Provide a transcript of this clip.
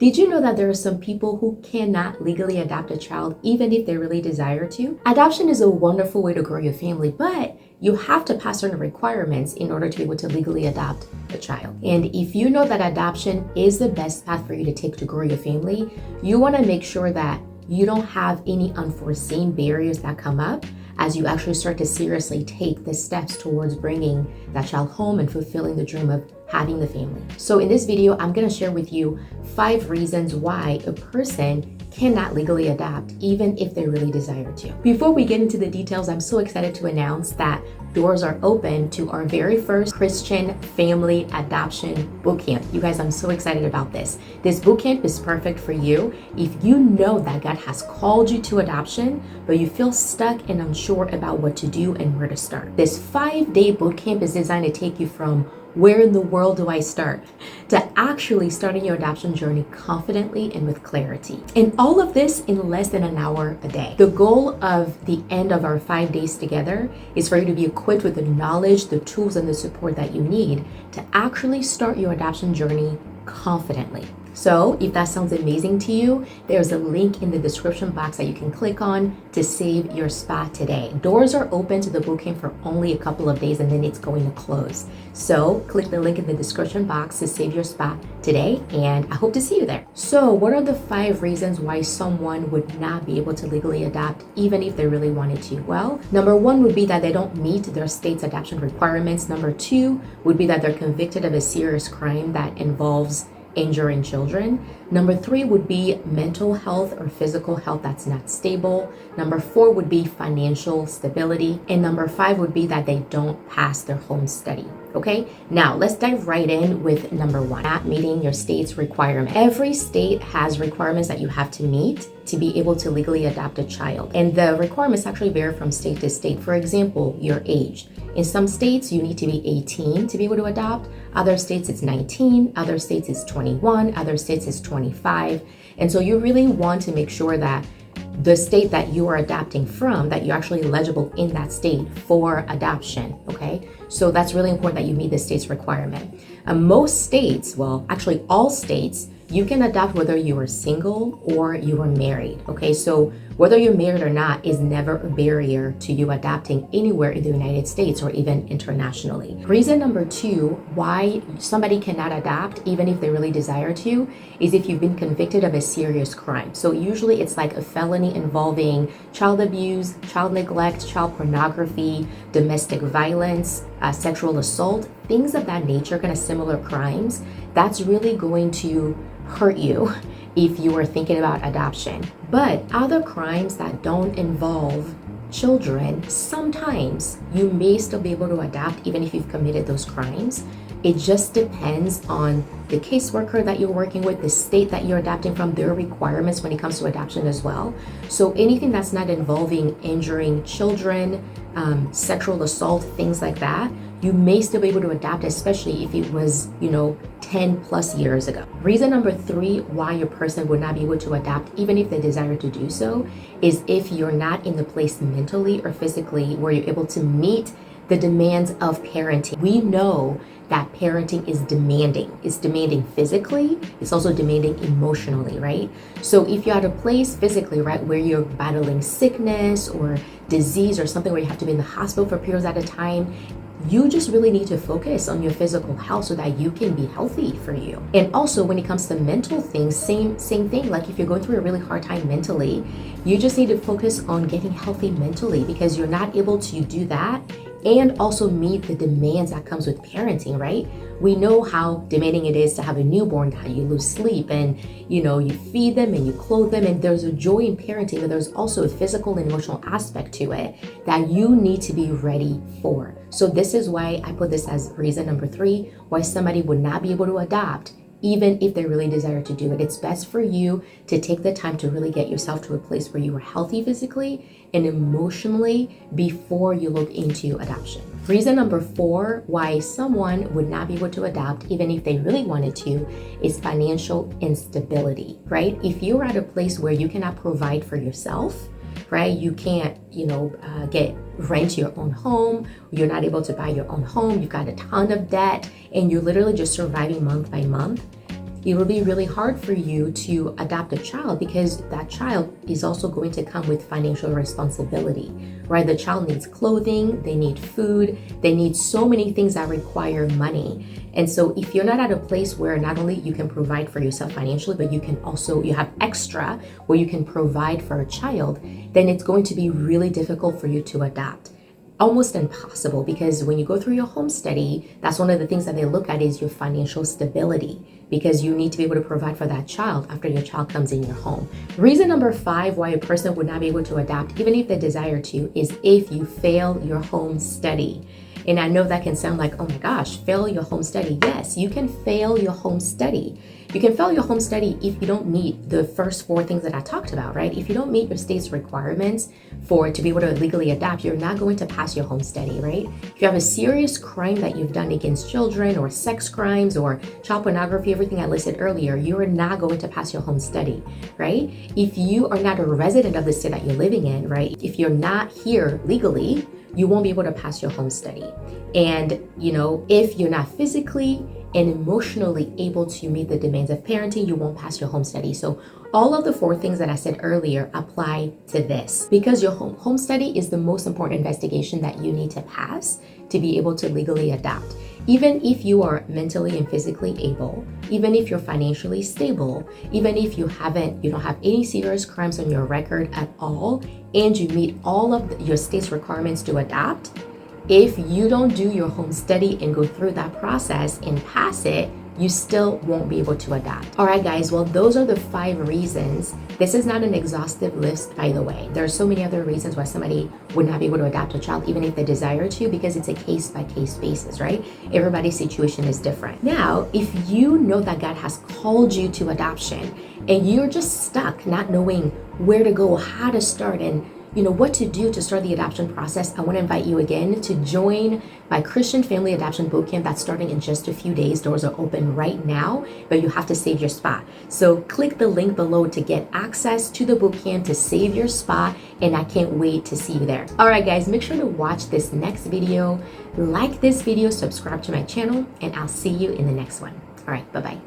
Did you know that there are some people who cannot legally adopt a child even if they really desire to? Adoption is a wonderful way to grow your family, but you have to pass certain requirements in order to be able to legally adopt a child. And if you know that adoption is the best path for you to take to grow your family, you want to make sure that you don't have any unforeseen barriers that come up as you actually start to seriously take the steps towards bringing that child home and fulfilling the dream of having the family. So in this video, I'm going to share with you 5 reasons why a person cannot legally adopt even if they really desire to. Before we get into the details, I'm so excited to announce that doors are open to our very first Christian Family Adoption Bootcamp. You guys, I'm so excited about this. This bootcamp is perfect for you if you know that God has called you to adoption, but you feel stuck and unsure about what to do and where to start. This 5-day bootcamp is designed to take you from where in the world do I start to actually starting your adoption journey confidently and with clarity. And all of this in less than an hour a day. The goal of the end of our 5 days together is for you to be equipped with the knowledge, the tools, and the support that you need to actually start your adoption journey confidently. So if that sounds amazing to you, there's a link in the description box that you can click on to save your spot today. Doors are open to the bootcamp for only a couple of days and then it's going to close. So click the link in the description box to save your spot today, and I hope to see you there. So what are the 5 reasons why someone would not be able to legally adopt even if they really wanted to? Well, number 1 would be that they don't meet their state's adoption requirements. Number 2 would be that they're convicted of a serious crime that involves injuring children. Number 3 would be mental health or physical health that's not stable. Number 4 would be financial stability. And number 5 would be that they don't pass their home study. Okay, now let's dive right in with number 1, not meeting your state's requirement. Every state has requirements that you have to meet to be able to legally adopt a child. And the requirements actually vary from state to state. For example, your age. In some states, you need to be 18 to be able to adopt. Other states, it's 19. Other states, it's 21. Other states, it's 25. And so you really want to make sure that the state that you are adopting from, that you're actually eligible in that state for adoption, okay? So that's really important that you meet the state's requirement. Most states, well, actually all states, you can adopt whether you are single or you are married, okay? So whether you're married or not is never a barrier to you adopting anywhere in the United States or even internationally. Reason number 2 why somebody cannot adopt even if they really desire to is if you've been convicted of a serious crime. So usually it's like a felony involving child abuse, child neglect, child pornography, domestic violence, sexual assault, things of that nature, kind of similar crimes. That's really going to hurt you if you are thinking about adoption. But other crimes that don't involve children, sometimes you may still be able to adopt even if you've committed those crimes. It just depends on the caseworker that you're working with, the state that you're adopting from, their requirements when it comes to adoption as well. So anything that's not involving injuring children, sexual assault, things like that, you may still be able to adopt, especially if it was, 10 plus years ago. Reason number 3 why a person would not be able to adopt, even if they desire to do so, is if you're not in the place mentally or physically where you're able to meet the demands of parenting. We know that parenting is demanding. It's demanding physically, it's also demanding emotionally, right? So if you're at a place physically, right, where you're battling sickness or disease or something where you have to be in the hospital for periods at a time, you just really need to focus on your physical health so that you can be healthy for you. And also when it comes to mental things, same thing. Like if you're going through a really hard time mentally, you just need to focus on getting healthy mentally, because you're not able to do that and also meet the demands that comes with parenting, right? We know how demanding it is to have a newborn, how you lose sleep and, you feed them and you clothe them. And there's a joy in parenting, but there's also a physical and emotional aspect to it that you need to be ready for. So this is why I put this as reason number 3, why somebody would not be able to adopt even if they really desire to do it. It's best for you to take the time to really get yourself to a place where you are healthy physically and emotionally before you look into adoption. Reason number 4 why someone would not be able to adopt even if they really wanted to is financial instability, right? If you're at a place where you cannot provide for yourself, right? You can't, rent your own home. You're not able to buy your own home. You've got a ton of debt and you're literally just surviving month by month. it will be really hard for you to adopt a child because that child is also going to come with financial responsibility, right? The child needs clothing, they need food, they need so many things that require money. And so if you're not at a place where not only you can provide for yourself financially, but you have extra where you can provide for a child, then it's going to be really difficult for you to adopt. Almost impossible, because when you go through your home study, that's one of the things that they look at is your financial stability, because you need to be able to provide for that child after your child comes in your home. Reason number 5 why a person would not be able to adopt, even if they desire to, is if you fail your home study. And I know that can sound like, oh my gosh, fail your home study. Yes, you can fail your home study. You can fail your home study if you don't meet the first 4 things that I talked about, right? If you don't meet your state's requirements to be able to legally adopt, you're not going to pass your home study, right? If you have a serious crime that you've done against children, or sex crimes, or child pornography, everything I listed earlier, you are not going to pass your home study, right? If you are not a resident of the state that you're living in, right? If you're not here legally, you won't be able to pass your home study. And, if you're not physically and emotionally able to meet the demands of parenting, you won't pass your home study. So all of the 4 things that I said earlier apply to this, because your home study is the most important investigation that you need to pass to be able to legally adopt. Even if you are mentally and physically able, even if you're financially stable, even if you don't have any serious crimes on your record at all, and you meet all of your state's requirements to adopt, if you don't do your home study and go through that process and pass it, you still won't be able to adopt. All right, guys, well, those are the 5 reasons. This is not an exhaustive list, by the way. There are so many other reasons why somebody would not be able to adopt a child, even if they desire to, because it's a case-by-case basis, right? Everybody's situation is different. Now, if you know that God has called you to adoption and you're just stuck not knowing where to go, how to start, and what to do to start the adoption process, I want to invite you again to join my Christian Family Adoption Bootcamp that's starting in just a few days. Doors are open right now, but you have to save your spot. So click the link below to get access to the bootcamp, to save your spot, and I can't wait to see you there. All right, guys, make sure to watch this next video, like this video, subscribe to my channel, and I'll see you in the next one. All right, bye-bye.